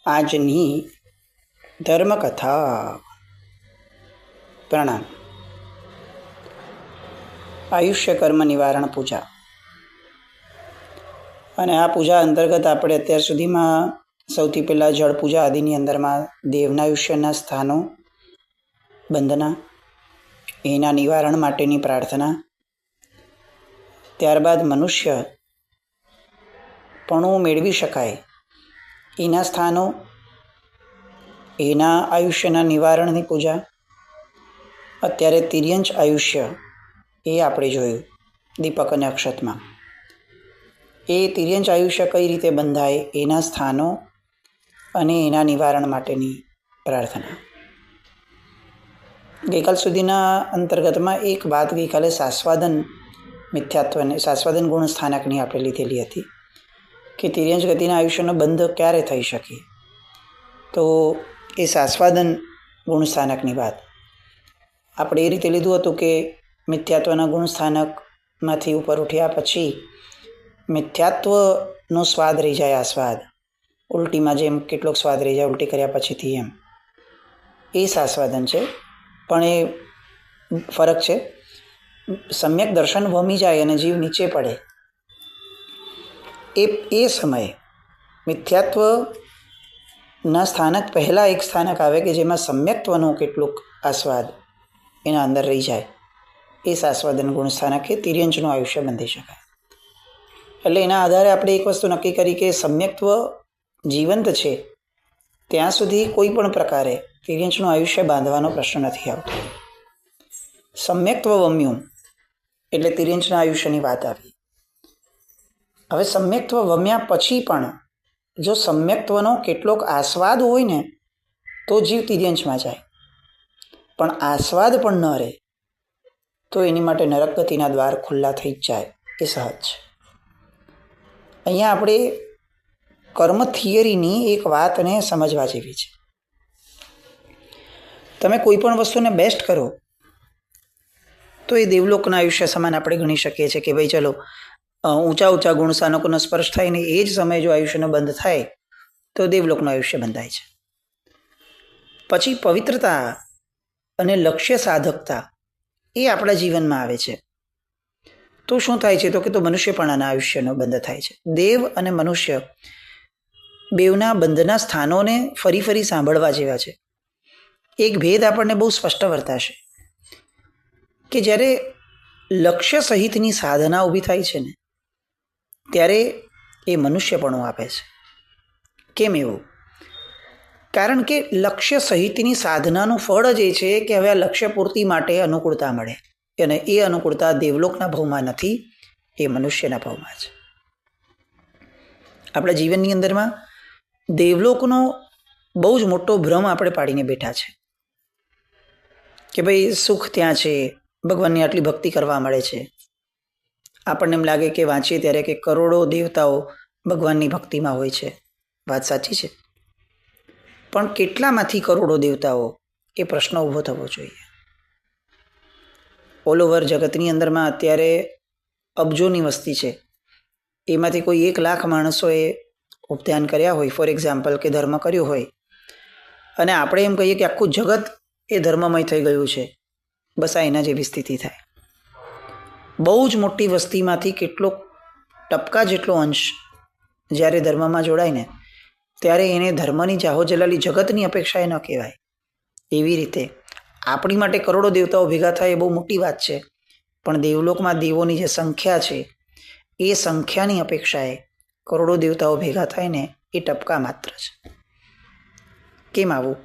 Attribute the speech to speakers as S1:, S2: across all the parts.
S1: આજની ધર્મકથા. પ્રણામ. આયુષ્ય કર્મ નિવારણ પૂજા. અને આ પૂજા અંતર્ગત આપણે અત્યાર સુધીમાં સૌથી પહેલાં જળ પૂજા આદિની અંદરમાં દેવના આયુષ્યના સ્થાનો, બંધના, એના નિવારણ માટેની પ્રાર્થના, ત્યારબાદ મનુષ્ય પણું મેળવી શકાય એના સ્થાનો, એના આયુષ્યના નિવારણની પૂજા. અત્યારે તિર્યંચ આયુષ્ય એ આપણે જોયું દીપક અને અક્ષતમાં. એ તિર્યંચ આયુષ્ય કઈ રીતે બંધાય એના સ્થાનો અને એના નિવારણ માટેની પ્રાર્થના. ગઈકાલ સુધીના અંતર્ગતમાં એક વાત ગઈકાલે સાસ્વાદન મિથ્યાત્વને સાસ્વાદન ગુણ સ્થાનકની આપણે લીધેલી હતી કે તિર્યંચ ગતિના આયુષ્યનો બંધ ક્યારે થઈ શકે. તો એ સાસ્વાદન ગુણ સ્થાનકની વાત આપણે એ રીતે લીધું હતું કે મિથ્યાત્વના ગુણ સ્થાનકમાંથી ઉપર ઉઠ્યા પછી મિથ્યાત્વનો સ્વાદ રહી જાય, આસ્વાદ ઉલટીમાં જેમ કેટલોક સ્વાદ રહી જાય ઉલટી કર્યા પછીથી, એમ એ સાસ્વાદન છે. પણ એ ફરક છે. સમ્યક દર્શન વમી જાય અને જીવ નીચે પડે એ સમયે મિથ્યાત્વના સ્થાનક પહેલાં એક સ્થાનક આવે કે જેમાં સમ્યક્ત્વનો કેટલુંક આસ્વાદ એના અંદર રહી જાય. એ સાસ્વાદન ગુણ સ્થાનક એ તિર્યંચનું આયુષ્ય બંધી શકાય. એટલે એના આધારે આપણે એક વસ્તુ નક્કી કરી કે સમ્યક્ત્વ જીવંત છે ત્યાં સુધી કોઈ પણ પ્રકારે તિર્યંચનું આયુષ્ય બાંધવાનો પ્રશ્ન નથી આવતો. સમ્યક્ત્વ વમ્યું એટલે તિર્યંચના આયુષ્યની વાત આવી. હવે સમ્યક્ત્વ વમ્યા પછી પણ જો સમ્યક્ત્વનો કેટલોક આસ્વાદ હોય ને તો જીવ તિર્યંચમાં જાય, પણ આસ્વાદ પણ ન રહે તો એની માટે નરક ગતિના દ્વાર ખુલ્લા થઈ જ જાય. એ સહજ છે. અહીંયા આપણે કર્મ થિયરીની એક વાતને સમજવા જેવી છે. તમે કોઈ પણ વસ્તુને બેસ્ટ કરો તો એ દેવલોકના આયુષ્ય સમાન આપણે ગણી શકીએ છીએ કે ભાઈ ચલો ઊંચા ગુણ સ્થાનકોનો સ્પર્શ થાય ને એ જ સમયે જો આયુષ્યનો બંધ થાય તો દેવલોકનું આયુષ્ય બંધાય છે. પછી પવિત્રતા અને લક્ષ્ય સાધકતા એ આપણા જીવનમાં આવે છે તો શું થાય છે તો કે મનુષ્યપણાના આયુષ્યનો બંધ થાય છે. દેવ અને મનુષ્ય બેવના બંધના સ્થાનોને ફરી ફરી સાંભળવા જેવા છે. એક ભેદ આપણને બહુ સ્પષ્ટ વર્તાશે કે જ્યારે લક્ષ્ય સહિતની સાધના ઊભી થાય છે ને ત્યારે એ મનુષ્યપણું આપે છે. કેમ એવું? કારણ કે લક્ષ્ય સહિતની સાધનાનું ફળ જ એ છે કે હવે આ લક્ષ્ય પૂર્તિ માટે અનુકૂળતા મળે, અને એ અનુકૂળતા દેવલોકના ભાવમાં નથી, એ મનુષ્યના ભાવમાં છે. આપણા જીવનની અંદરમાં દેવલોકનો બહુ જ મોટો ભ્રમ આપણે પાડીને બેઠા છે કે ભાઈ સુખ ત્યાં છે, ભગવાનની આટલી ભક્તિ કરવા મળે છે. આપણને એમ લાગે કે વાંચીએ ત્યારે કે કરોડો દેવતાઓ ભગવાનની ભક્તિમાં હોય છે. વાત સાચી છે, પણ કેટલામાંથી કરોડો દેવતાઓ એ પ્રશ્ન ઊભો થવો જોઈએ. ઓલ ઓવર જગતની અંદરમાં અત્યારે અબજોની વસ્તી છે, એમાંથી કોઈ 1 લાખ માણસોએ ઉપધ્યાન કર્યા હોય, ફોર એક્ઝામ્પલ, કે ધર્મ કર્યો હોય, અને આપણે એમ કહીએ કે આખું જગત એ ધર્મમય થઈ ગયું છે, બસ આ એના જેવી સ્થિતિ થાય. બહુ જ મોટી વસ્તીમાંથી કેટલોક ટપકા જેટલો અંશ જ્યારે ધર્મમાં જોડાય ને ત્યારે એને ધર્મની જાહોજલાલી જગતની અપેક્ષા એ ન કહેવાય. એવી રીતે આપણી માટે કરોડો દેવતાઓ ભેગા થાય એ બહુ મોટી વાત છે, પણ દેવલોકમાં દેવોની જે સંખ્યા છે એ સંખ્યાની અપેક્ષાએ કરોડો દેવતાઓ ભેગા થાય ને એ ટપકા માત્ર છે. કેમ આવું?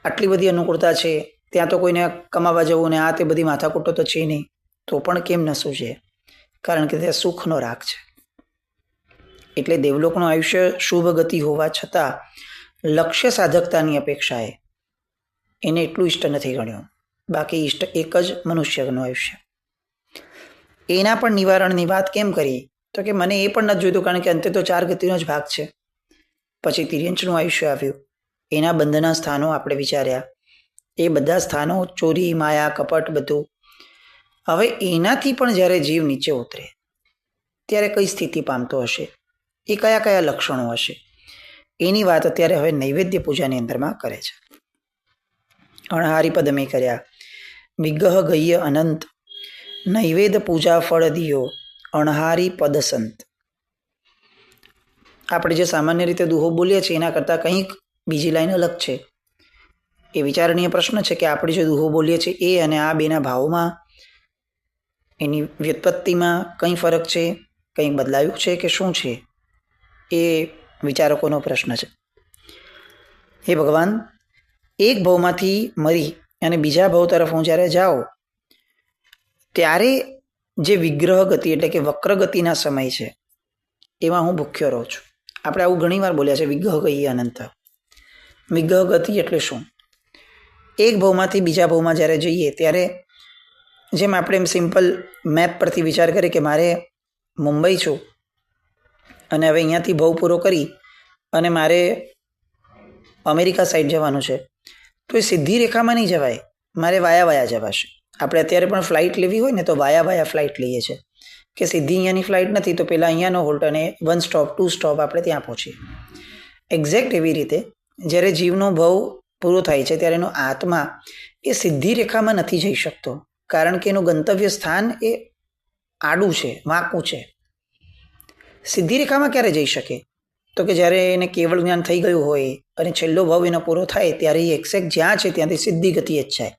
S1: આટલી બધી અનુકૂળતા છે, ત્યાં તો કોઈને કમાવા જવું ને આ તે બધી માથાકૂટો તો છે નહીં, તો પણ કેમ નશું છે? કારણ કે ત્યાં સુખનો રાગ છે. એટલે દેવલોકનું આયુષ્ય શુભ ગતિ હોવા છતાં લક્ષ્ય સાધકતાની અપેક્ષાએ એને એટલું ઇષ્ટ નથી ગણ્યું. બાકી ઇષ્ટ એક જ મનુષ્યનું આયુષ્ય. એના પણ નિવારણની વાત કેમ કરી તો કે મને એ પણ નથી જોઈતું, કારણ કે અંતે તો 4 ગતિનો જ ભાગ છે. પછી તિર્યંચનું આયુષ્ય આવ્યું, એના બંધના સ્થાનો આપણે વિચાર્યા. એ બધા સ્થાનો ચોરી, માયા, કપટ બધું. હવે એનાથી પણ જ્યારે જીવ નીચે ઉતરે ત્યારે કઈ સ્થિતિ પામતો હશે, એ કયા કયા લક્ષણો હશે, એની વાત અત્યારે હવે નૈવેદ્ય પૂજાની અંદરમાં કરે છે. અણહારી પદ મેં કર્યા, વિગ્રહ ગય્ય અનંત, નૈવેદ પૂજા ફળ દિયો, અણહારી પદ સંત. આપણે જે સામાન્ય રીતે દુહો બોલીએ છીએ એના કરતાં કંઈક બીજી લાઈન અલગ છે. એ વિચારણીય પ્રશ્ન છે કે આપણે જે દુહો બોલીએ છીએ એ અને આ બેના ભાવમાં, એની વ્યુત્પત્તિમાં કંઈ ફરક છે, કંઈક બદલાયું છે કે શું છે, એ વિચારકોનો પ્રશ્ન છે. હે ભગવાન, એક ભાવમાંથી મરી અને બીજા ભાવ તરફ હું જ્યારે જાઉં ત્યારે જે વિગ્રહ ગતિ એટલે કે વક્ર ગતિના સમય છે એમાં હું ભૂખ્યો રહું છું. આપણે આવું ઘણી વાર બોલ્યા છે, વિગ્રહ ગય્ય અનંત. વિગ્રહ ગતિ એટલે શું? એક ભાવમાંથી બીજા ભાવમાં જ્યારે જઈએ ત્યારે જેમ આપણે એમ સિમ્પલ મેપ પરથી વિચાર કરીએ કે મારે મુંબઈ છું અને હવે અહીંયાથી ભાવ પૂરો કરી અને મારે અમેરિકા સાઈડ જવાનું છે, તો એ સીધી રેખામાં નહીં જવાય, મારે વાયા જવાશે. આપણે અત્યારે પણ ફ્લાઇટ લેવી હોય ને તો વાયા ફ્લાઇટ લઈએ છીએ કે સીધી અહીંયાની ફ્લાઇટ નથી તો પહેલાં અહીંયાનો હોલ્ટ અને 1 સ્ટોપ 2 સ્ટોપ આપણે ત્યાં પહોંચીએ. એક્ઝેક્ટ એવી રીતે જ્યારે જીવનો ભાવ પૂરો થાય છે ત્યારે એનો આત્મા એ સીધી રેખામાં નથી જઈ શકતો, કારણ કે એનું ગંતવ્ય સ્થાન એ આડું છે, વાંકું છે. સીધી રેખામાં ક્યારે જઈ શકે? તો કે જ્યારે એને કેવળ જ્ઞાન થઈ ગયું હોય અને છેલ્લો ભાવ એનો પૂરો થાય ત્યારે એ એક્ઝેક્ટ જ્યાં છે ત્યાંથી સીધી ગતિએ જ જાય.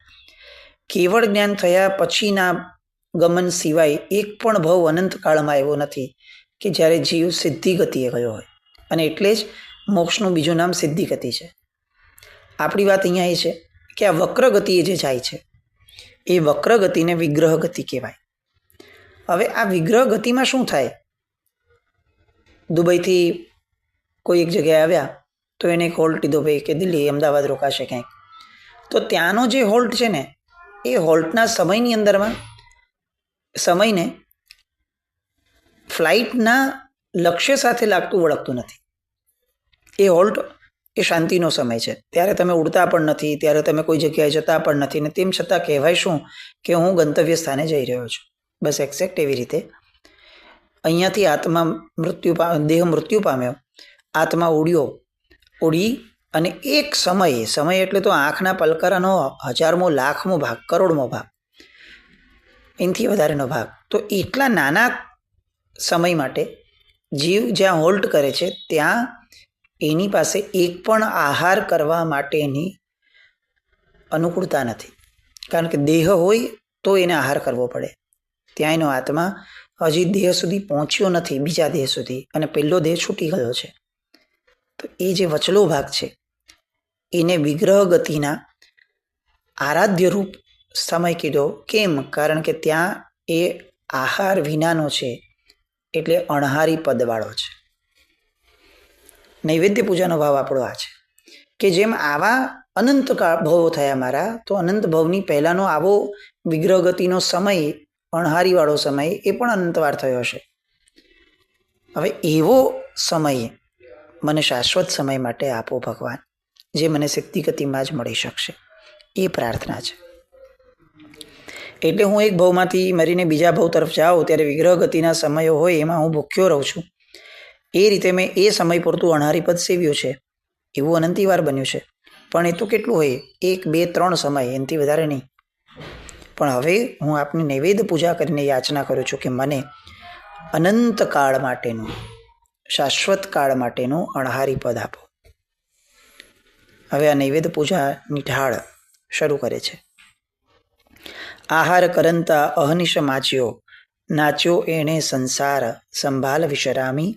S1: કેવળ જ્ઞાન થયા પછીના ગમન સિવાય એક પણ ભાવ અનંતકાળમાં આવ્યો નથી કે જ્યારે જીવ સિદ્ધિ ગતિએ ગયો હોય, અને એટલે જ મોક્ષનું બીજું નામ સિદ્ધિ ગતિ છે. આપણી વાત અહીંયા એ છે કે આ વક્ર ગતિએ જે જાય છે એ વક્ર ગતિને વિગ્રહ ગતિ કહેવાય. હવે આ વિગ્રહ ગતિમાં શું થાય? દુબઈથી કોઈ એક જગ્યાએ આવ્યા તો એને એક હોલ્ટ લીધો, ભાઈ કે દિલ્હી અમદાવાદ રોકાશે ક્યાંક, તો ત્યાંનો જે હોલ્ટ છે ને એ હોલ્ટના સમયની અંદરમાં સમયને ફ્લાઇટના લક્ષ્ય સાથે લાગતું વળગતું નથી. એ હોલ્ટ એ શાંતિનો સમય છે, ત્યારે તમે ઉડતા પણ નથી, ત્યારે તમે કોઈ જગ્યાએ જતા પણ નથી, ને તેમ છતાં કહેવાય શું કે હું ગંતવ્ય સ્થાને જઈ રહ્યો છું. બસ એક્ઝેક્ટ એવી રીતે અહીંયાથી આત્મા દેહ મૃત્યુ પામ્યો, આત્મા ઉડી અને એક સમય એટલે તો આંખના પલકારાનો 1000મો, 1,00,000મો ભાગ, કરોડમો ભાગ, એનાથી વધારેનો ભાગ, તો એટલા નાના સમય માટે જીવ જ્યાં હોલ્ટ કરે છે ત્યાં એની પાસે એક પણ આહાર કરવા માટેની અનુકૂળતા નથી, કારણ કે દેહ હોય તો એને આહાર કરવો પડે. ત્યાં એનો આત્મા હજી દેહ સુધી પહોંચ્યો નથી, બીજા દેહ સુધી, અને પહેલો દેહ છૂટી ગયો છે. તો એ જે વચલો ભાગ છે એને વિગ્રહ ગતિના આરાધ્ય રૂપ સમય કીધો. કેમ? કારણ કે ત્યાં એ આહાર વિનાનો છે, એટલે અણહારી પદવાળો છે. નૈવેદ્ય પૂજાનો ભાવ આપણો આ છે કે જેમ આવા અનંત ભાવો થયા મારા, તો અનંત ભાવની પહેલાંનો આવો વિગ્રહ ગતિનો સમય, અણહારીવાળો સમય, એ પણ અનંતવાર થયો છે. હવે એવો સમય મને શાશ્વત સમય માટે આપો ભગવાન, જે મને સિદ્ધિ ગતિમાં જ મળી શકશે, એ પ્રાર્થના છે. એટલે હું એક ભાવમાંથી મરીને બીજા ભાવ તરફ જાઉં ત્યારે વિગ્રહ ગતિના સમયો હોય એમાં હું ભૂખ્યો રહું છું. એ રીતે મેં એ સમય પૂરતું અણહારી પદ સેવ્યું છે, એવું અનંતીવાર બન્યું છે. પણ એ તો કેટલું હોય, 1, 2, 3 સમય, એનાથી વધારે નહીં. પણ હવે હું આપની નૈવેદ્ય પૂજા કરીને યાચના કરું છું કે મને અનંત કાળ માટેનું, શાશ્વત કાળ માટેનું અણહારી પદ આપો. હવે આ નૈવેદ્ય પૂજાની ઢાળ શરૂ કરે છે. આહાર કરંતા અહનિશ માચ્યો, નાચ્યો એણે સંસાર સંભાલ વિશરામી.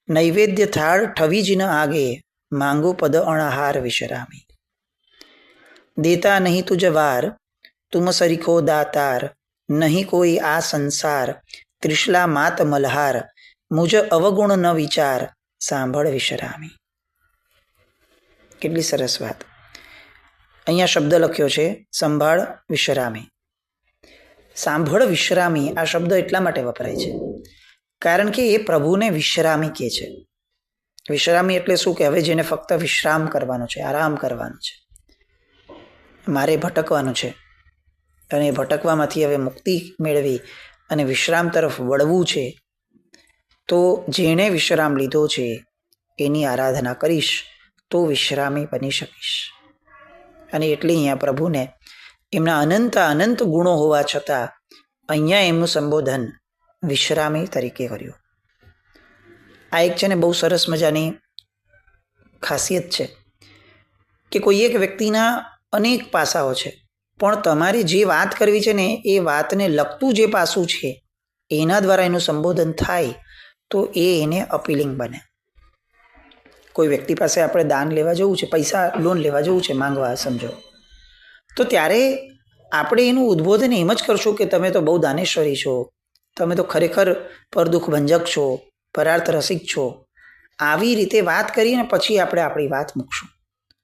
S1: નૈવેદ્ય થાળ ઠવી જ ન આગે, માંગો પદ અણહાર વિશરામી. દેતા નહીં તુજ વાર, તુમ સરીખો દાતાર, નહીં કોઈ આ સંસાર, ત્રિશલા માત મલ્હાર, મુજ અવગુણ ન વિચાર, સાંભળ વિશરામી. કેટલી સરસ વાત. અહીંયા શબ્દ લખ્યો છે સંભાળ વિશ્રામી. સાંભળ વિશ્રામી આ શબ્દ એટલા માટે વપરાય છે કારણ કે એ પ્રભુને વિશ્રામી કહે છે. વિશ્રામી એટલે શું કે હવે જેને ફક્ત વિશ્રામ કરવાનો છે, આરામ કરવાનો છે, મારે ભટકવાનું છે, અને એ ભટકવામાંથી હવે મુક્તિ મેળવી અને વિશ્રામ તરફ વળવું છે. તો જેણે વિશ્રામ લીધો છે એની આરાધના કરીશ તો વિશ્રામી બની શકીશ. અને એટલે અહીંયા પ્રભુને એમના અનંત અનંત ગુણો હોવા છતાં અહીંયા એમનું સંબોધન વિશ્રામી તરીકે કર્યું. આ એક છે ને બહુ સરસ મજાની ખાસિયત છે કે કોઈ એક વ્યક્તિના અનેક પાસાઓ છે, પણ તમારે જે વાત કરવી છે ને એ વાતને લગતું જે પાસું છે એના દ્વારા એનું સંબોધન થાય તો એ એને અપીલિંગ બને. કોઈ વ્યક્તિ પાસે આપણે દાન લેવા જવું છે, પૈસા લોન લેવા જવું છે, માંગવા સમજો, તો ત્યારે આપણે એનું ઉદ્બોધન એમ જ કરશું કે તમે તો બહુ દાનેશ્વરી છો, તમે તો ખરેખર પરદુઃખ ભંજક છો, પરાર્થ રસિક છો. આવી રીતે વાત કરીને પછી આપણે આપણી વાત મૂકશું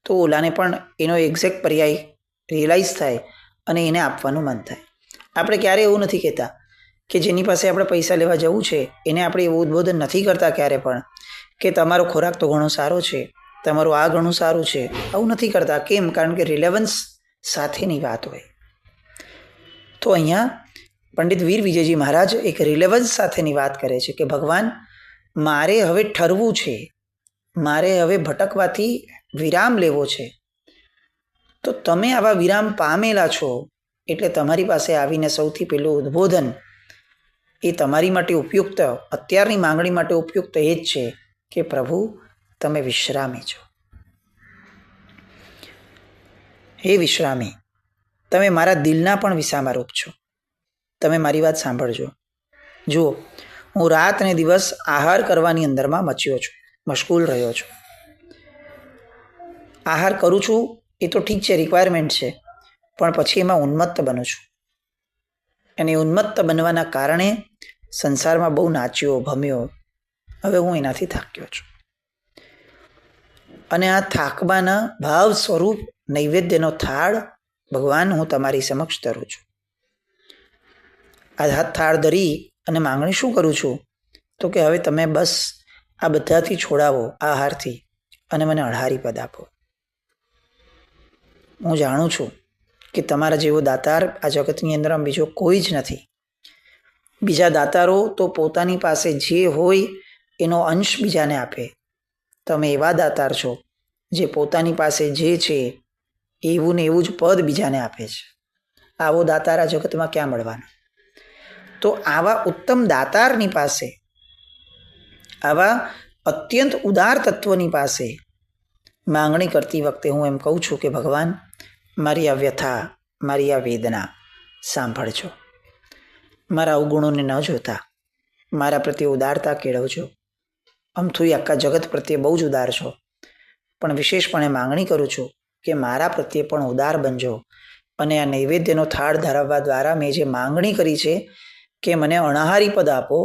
S1: તો ઓલાને પણ એનો એક્ઝેક્ટ પર્યાય રિયલાઇઝ થાય અને એને આપવાનું મન થાય. આપણે ક્યારેય એવું નથી કહેતા કે જેની પાસે આપણે પૈસા લેવા જવું છે એને આપણે એવું ઉદ્બોધન નથી કરતા ક્યારે પણ કે તમારો ખોરાક તો ઘણો સારો છે, તમારું આ ઘણું સારું છે. આવું નથી કરતા. કેમ? કારણ કે રિલેવન્સ સાથેની વાત હોય. તો અહીંયા પંડિત વીર વિજયજી મહારાજ એક રિલેવન્સ સાથેની વાત કરે છે કે ભગવાન, મારે હવે ઠરવું છે, મારે હવે ભટકવાથી વિરામ લેવો છે. તો તમે આવા વિરામ પામેલા છો એટલે તમારી પાસે આવીને સૌથી પહેલું ઉદ્બોધન એ તમારી માટે ઉપયુક્ત, અત્યારની માંગણી માટે ઉપયુક્ત એ જ છે કે પ્રભુ તમે વિશ્રામી છો. હે વિશ્રામી, તમે મારા દિલના પણ વિસામારૂપ છો. તમે મારી વાત સાંભળજો. જુઓ, હું રાત ને દિવસ આહાર કરવાની અંદરમાં મચ્યો છું, મશગુલ રહ્યો છું. આહાર કરું છું એ તો ઠીક છે, રિક્વાયરમેન્ટ છે, પણ પછી એમાં ઉન્મત્ત બનું છું. અને ઉન્મત્ત બનવાના કારણે સંસારમાં બહુ નાચ્યો, ભમ્યો. હવે હું એનાથી થાક્યો છું. અને આ થાકવાના ભાવ સ્વરૂપ નૈવેદ્યનો થાળ ભગવાન હું તમારી સમક્ષ ધરું છું. આ થાળ ધરી અને માંગણી શું કરું છું તો કે હવે તમે બસ આ બધાથી છોડાવો, આહારથી, અને મને અઢારી પદ આપો. હું જાણું છું કે તમારા જેવો દાતાર આ જગતની અંદર બીજો કોઈ જ નથી. બીજા દાતારો તો પોતાની પાસે જે હોય એનો અંશ બીજાને આપે. તમે એવા દાતાર છો જે પોતાની પાસે જે છે એવું ને એવું જ પદ બીજાને આપે છે. આવો દાતાર આ જગતમાં ક્યાં મળવાનો? તો આવા ઉત્તમ દાતારની પાસે, આવા અત્યંત ઉદાર તત્વની પાસે માંગણી કરતી વખતે હું એમ કહું છું કે ભગવાન, મારી આ વ્યથા, મારી આ વેદના સાંભળજો. મારા અવગુણોને ન જોતા મારા પ્રત્યે ઉદારતા કેળવજો. અમથું આખા જગત પ્રત્યે બહુ જ ઉદાર છો, પણ વિશેષપણે માંગણી કરું છું કે મારા પ્રત્યે પણ ઉદાર બનજો. અને આ નૈવેદ્યનો થાળ ધરાવવા દ્વારા મેં જે માંગણી કરી છે કે મને અણાહારી પદ આપો,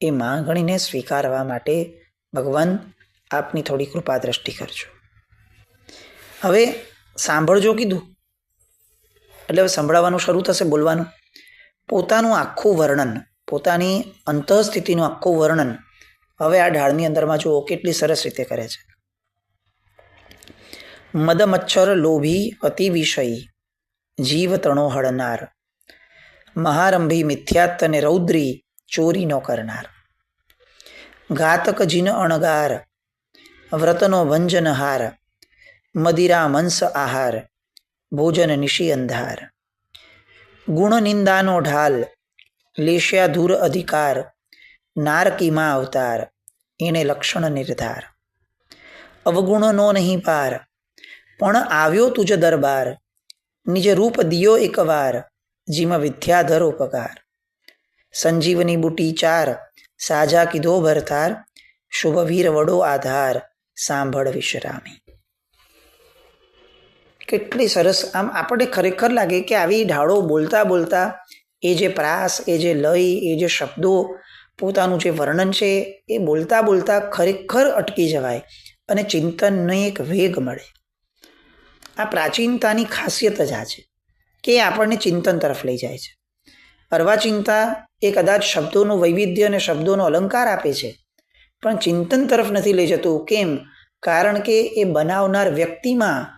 S1: એ માંગણીને સ્વીકારવા માટે ભગવાન આપની થોડી કૃપા દ્રષ્ટિ કરજો. હવે સાંભળજો કીધું એટલે હવે સંભળાવવાનું શરૂ થશે, બોલવાનું. પોતાનું આખું વર્ણન, પોતાની અંતઃસ્થિતિનું આખું વર્ણન હવે આ ઢાળની અંદરમાં જુઓ કેટલી સરસ રીતે કરે છે. મદ મચ્છર લોભી અતિ વિષયી, જીવ તણો હળનાર, મહારંભી મિથ્યાત્ત ને રૌદ્રી ચોરી નો કરનાર, ઘાતક જીન અણગાર, વ્રતનો ભંજનહાર, મદિરા મંસ આહાર, ભોજન નિશી અંધાર, ગુણ નિંદાનો ઢાલ, લેશ્યા ધૂર અધિકાર, નારકીમાં અવતાર, એને લક્ષણ નિર્ધાર, અવગુણનો નહીં પાર, પણ આવ્યો તુજ દરબાર, નિજ રૂપ દિયો એકવાર, જીમાં વિદ્યાધર ઉપકાર, સંજીવની બુટી ચાર, સાજા કીધો ભરતાર, શુભવીર વડો આધાર, સાંભળ વિશ્રામી. કેટલી સરસ! આમ આપણને ખરેખર લાગે કે આવી ઢાળો બોલતા બોલતા એ જે પ્રાસ, એ જે લય, એ જે શબ્દો, પોતાનું જે વર્ણન છે એ બોલતા બોલતા ખરેખર અટકી જવાય અને ચિંતનનો એક વેગ મળે. આ પ્રાચીનતાની ખાસિયત જ આ છે કે એ આપણને ચિંતન તરફ લઈ જાય છે. અર્વાચિંતા એ કદાચ શબ્દોનું વૈવિધ્ય અને શબ્દોનો અલંકાર આપે છે, પણ ચિંતન તરફ નથી લઈ જતું. કેમ? કારણ કે એ બનાવનાર વ્યક્તિમાં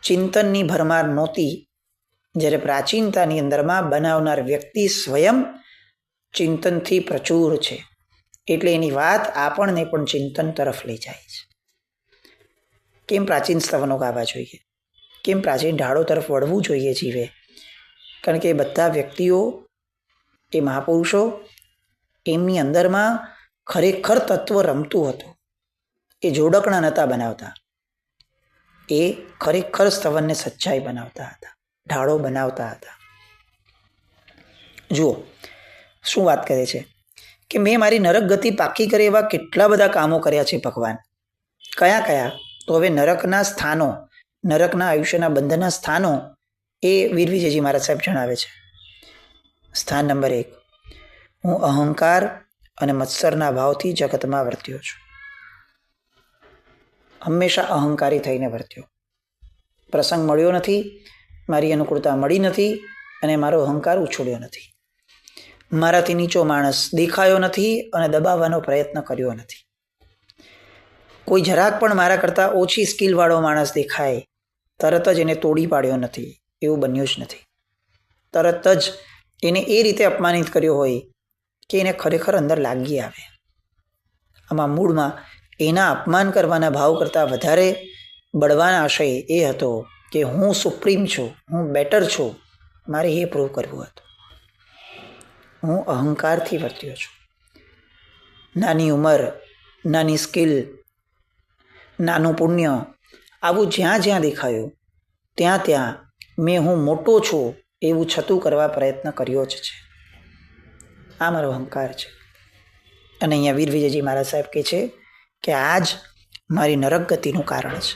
S1: ચિંતનની ભરમાર નહોતી. જ્યારે પ્રાચીનતાની અંદરમાં બનાવનાર વ્યક્તિ સ્વયં ચિંતનથી પ્રચુર છે. એટલે એની વાત આપણને પણ ચિંતન તરફ લઈ જાય છે. કેમ પ્રાચીન સ્તવનો ગાવા જોઈએ, કેમ પ્રાચીન ઢાળો તરફ વળવું જોઈએ જીવે? કારણ કે એ બધા વ્યક્તિઓ, એ મહાપુરુષો, એમની અંદરમાં ખરેખર તત્વ રમતું હતું. એ જોડકણા નહોતા બનાવતા, એ ખરેખર સ્તવનને સચ્ચાઈ બનાવતા હતા, ઢાળો બનાવતા હતા. જુઓ શું વાત કરે છે કે મેં મારી નરક ગતિ પાકી કરે એવા કેટલા બધા કામો કર્યા છે ભગવાન. કયા કયા? તો હવે નરકના સ્થાનો, નરકના આયુષ્યના બંધના સ્થાનો એ વીર વિજયજી મહારાજ સાહેબ જણાવે છે. સ્થાન નંબર 1, હું અહંકાર અને મત્સરના ભાવથી જગતમાં વર્ત્યો છું. હંમેશા અહંકારી થઈને વર્ત્યો. પ્રસંગ મળ્યો નથી, મારી અનુકૂળતા મળી નથી અને મારો અહંકાર ઉછળ્યો નથી. મારાથી નીચો માણસ દેખાયો નથી અને દબાવવાનો પ્રયત્ન કર્યો નથી. કોઈ જરાક પણ મારા કરતાં ઓછી સ્કિલવાળો માણસ દેખાય, તરત જ એને તોડી પાડ્યો નથી, એવું બન્યું જ નથી. તરત જ એને એ રીતે અપમાનિત કર્યો હોય કે એને ખરેખર અંદર લાગી આવે. આમાં મૂળમાં એના અપમાન કરવાના ભાવ કરતાં વધારે બળવાન આશય એ હતો કે હું સુપ્રીમ છું, હું બેટર છું, મારે એ પ્રૂવ કરવું હતું. હું અહંકારથી વર્ત્યો છું. નાની ઉંમર, નાની સ્કિલ, નાનું પુણ્ય, આવું જ્યાં જ્યાં દેખાયું ત્યાં ત્યાં મેં હું મોટો છું એવું છતું કરવા પ્રયત્ન કર્યો જ છે. આ મારો અહંકાર છે. અને અહીંયા વીર વિજયજી મહારાજ સાહેબ કહે છે કે આ જ મારી નરક ગતિનું કારણ છે.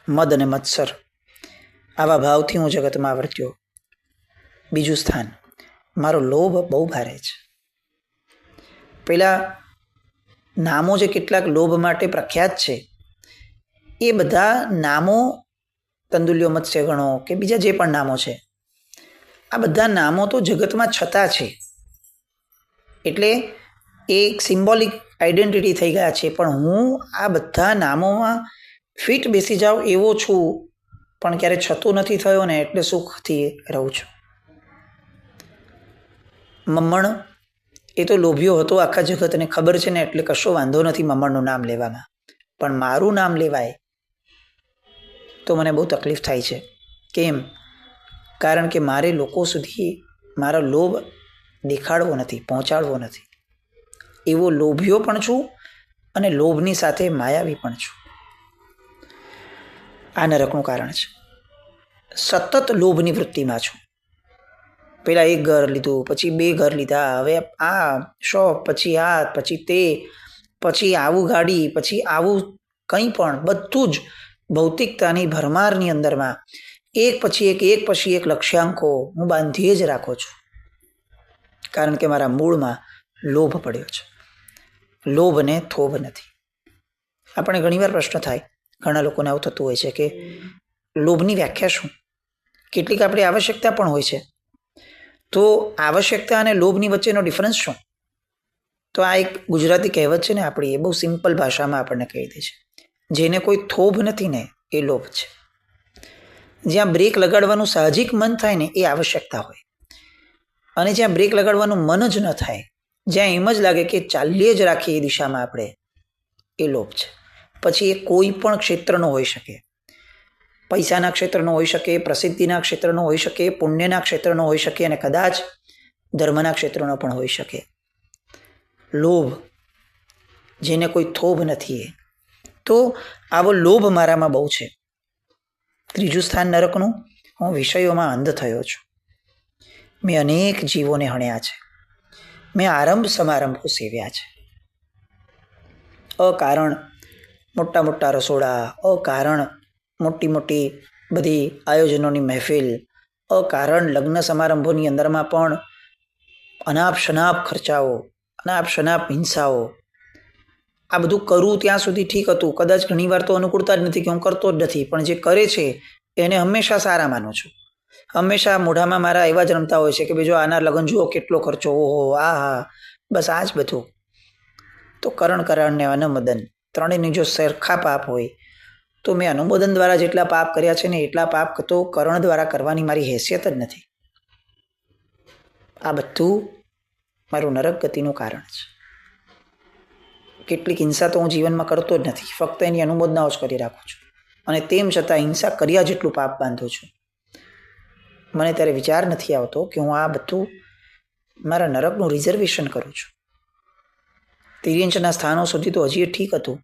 S1: મદ અને મત્સર, આવા ભાવથી હું જગતમાં વર્ત્યો. બીજું સ્થાન, મારો લોભ બહુ ભારે છે. પેલા નામો જે કેટલાક લોભ માટે પ્રખ્યાત છે, એ બધા નામો, તંદુલ્યો મત્સ્ય ગણો કે બીજા જે પણ નામો છે, આ બધા નામો તો જગતમાં છતાં છે. એટલે એ એક સિમ્બોલિક આઈડેન્ટિટી થઈ ગયા છે. પણ હું આ બધા નામોમાં ફિટ બેસી જાઉં એવો છું, પણ ક્યારે છતો નથી થયો ને, એટલે સુખથી રહું છું. મમ્મણ એ તો લોભિયો હતો, આખા જગતને ખબર છે ને, એટલે કશો વાંધો નથી મમ્મણનું નામ લેવામાં. પણ મારું નામ લેવાય તો મને બહુ તકલીફ થાય છે. કેમ? કારણ કે મારે લોકો સુધી મારો લોભ દેખાડવો નથી, પહોંચાડવો નથી. એવો લોભિયો પણ છું અને લોભની સાથે માયાવી પણ છું. આ નરકનું કારણ છે. સતત લોભની વૃત્તિમાં છું. પેલા એક ઘર લીધું, પછી 2 ઘર લીધા, હવે આ શોપ, પછી આ, પછી તે, પછી આવું ગાડી, પછી આવું કંઈ પણ, બધું જ ભૌતિકતાની ભરમારની અંદરમાં એક પછી એક લક્ષ્યાંકો હું બાંધીએ જ રાખું છું. કારણ કે મારા મૂળમાં લોભ પડ્યો છે. લોભ ને થોભ નથી. આપણે ઘણીવાર પ્રશ્ન થાય, ઘણા લોકોને આવું થતું હોય છે કે લોભની વ્યાખ્યા શું? કેટલીક આપણી આવશ્યકતા પણ હોય છે, તો આવશ્યકતા અને લોભની વચ્ચેનો ડિફરન્સ શું? તો આ એક ગુજરાતી કહેવત છે ને આપણી, એ બહુ સિમ્પલ ભાષામાં આપણને કહી દે છે. જેને કોઈ થોભ નથી ને એ લોભ છે. જ્યાં બ્રેક લગાડવાનું સાહજિક મન થાય ને એ આવશ્યકતા હોય, અને જ્યાં બ્રેક લગાડવાનું મન જ ન થાય, જ્યાં એમ જ લાગે કે ચાલીએ જ રાખીએ એ દિશામાં આપણે, એ લોભ છે. પછી એ કોઈ પણ ક્ષેત્રનો હોઈ શકે, પૈસાના ક્ષેત્રનો હોઈ શકે, પ્રસિદ્ધિના ક્ષેત્રનો હોઈ શકે, પુણ્યના ક્ષેત્રનો હોઈ શકે, અને કદાચ ધર્મના ક્ષેત્રનો પણ હોઈ શકે. લોભ, જેને કોઈ થોભ નથી. તો આવો લોભ મારામાં બહુ છે. ત્રીજું સ્થાન નરકનું, હું વિષયોમાં અંધ થયો છું. મેં અનેક જીવોને હણ્યા છે. મેં આરંભ સમારંભો સેવ્યા છે. અકારણ મોટા મોટા રસોડા, અકારણ મોટી મોટી બધી આયોજનોની મહેફિલ, અકારણ લગ્ન સમારંભોની અંદરમાં પણ અનાપ શનાપ ખર્ચાઓ, અનાપ શનાપ હિંસાઓ. આ બધું કરું ત્યાં સુધી ઠીક હતું, કદાચ ઘણીવાર તો અનુકૂળતા જ નથી કે હું કરતો જ નથી, પણ જે કરે છે એને હંમેશા સારા માનું છું. હંમેશા મોઢામાં મારા એવા જ રમતા હોય છે કે બીજો આના લગ્ન જુઓ કેટલો ખર્ચો, ઓહો, આ હા, બસ આ જ બધું. તો કરણ ને અનુમોદન ત્રણેયની જો સરખા પાપ હોય તો મેં અનુમોદન દ્વારા જેટલા પાપ કર્યા છે ને એટલા પાપ તો કરણ દ્વારા કરવાની મારી હેસિયત જ નથી. આ બધું મારું નરક ગતિનું કારણ છે. કેટલીક હિંસા તો હું જીવનમાં કરતો જ નથી, ફક્ત એની અનુમોદનાઓ જ કરી રાખું છું, અને તેમ છતાં હિંસા કર્યા જેટલું પાપ બાંધું છું. મને ત્યારે વિચાર નથી આવતો કે હું આ બધું મારા નરકનું રિઝર્વેશન કરું છું. તિર્યંચના સ્થાનો સુધી તો હજી ઠીક હતું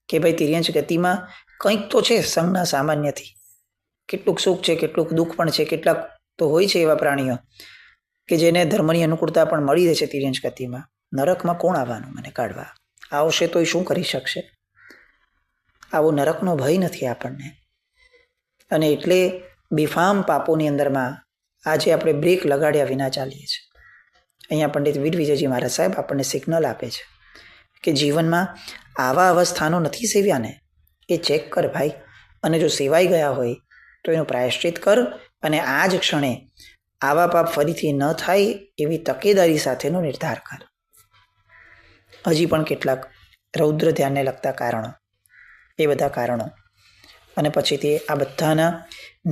S1: કે ભાઈ તિર્યંચ ગતિમાં કંઈક તો છે સંજ્ઞા સામાન્યથી, કેટલુંક સુખ છે, કેટલુંક દુઃખ પણ છે. કેટલાક તો હોય છે એવા પ્રાણીઓ કે જેને ધર્મની અનુકૂળતા પણ મળી રહે છે તિર્યંચ ગતિમાં. નરકમાં કોણ આવવાનું મને કાઢવા? આવશે તો એ શું કરી શકશે? આવો નરકનો ભય નથી આપણને. અને એટલે બેફામ પાપોની અંદરમાં આજે આપણે બ્રેક લગાડ્યા વિના ચાલીએ છીએ. અહીંયા પંડિત વીર વિજયજી મહારાજ સાહેબ આપણને સિગ્નલ આપે છે કે જીવનમાં આવા સ્થાનો નથી સેવ્યા ને, એ ચેક કર ભાઈ. અને જો સેવાઈ ગયા હોય તો એનું પ્રાયશ્ચિત કર, અને આ જ ક્ષણે આવા પાપ ફરીથી ન થાય એવી તકેદારી સાથેનો નિર્ધાર કર. હજી પણ કેટલાક રૌદ્ર ધ્યાનને લગતા કારણો, એ બધા કારણો, અને પછીથી આ બધાના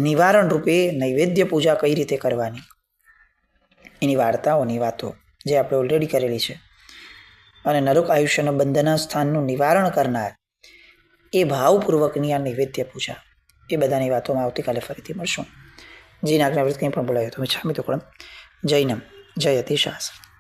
S1: નિવારણ રૂપે નૈવેદ્ય પૂજા કઈ રીતે કરવાની એની વાર્તાઓની વાતો જે આપણે ઓલરેડી કરેલી છે, અને નરક આયુષ્યના બંધના સ્થાનનું નિવારણ કરનાર એ ભાવપૂર્વકની આ નૈવેદ્ય પૂજા, એ બધાની વાતોમાં આવતીકાલે ફરીથી મળશું. જીન આજ્ઞાવૃત કંઈ પણ બોલાયો તો ક્ષામિત કુળમ. જૈનમ જયતિ શાસન.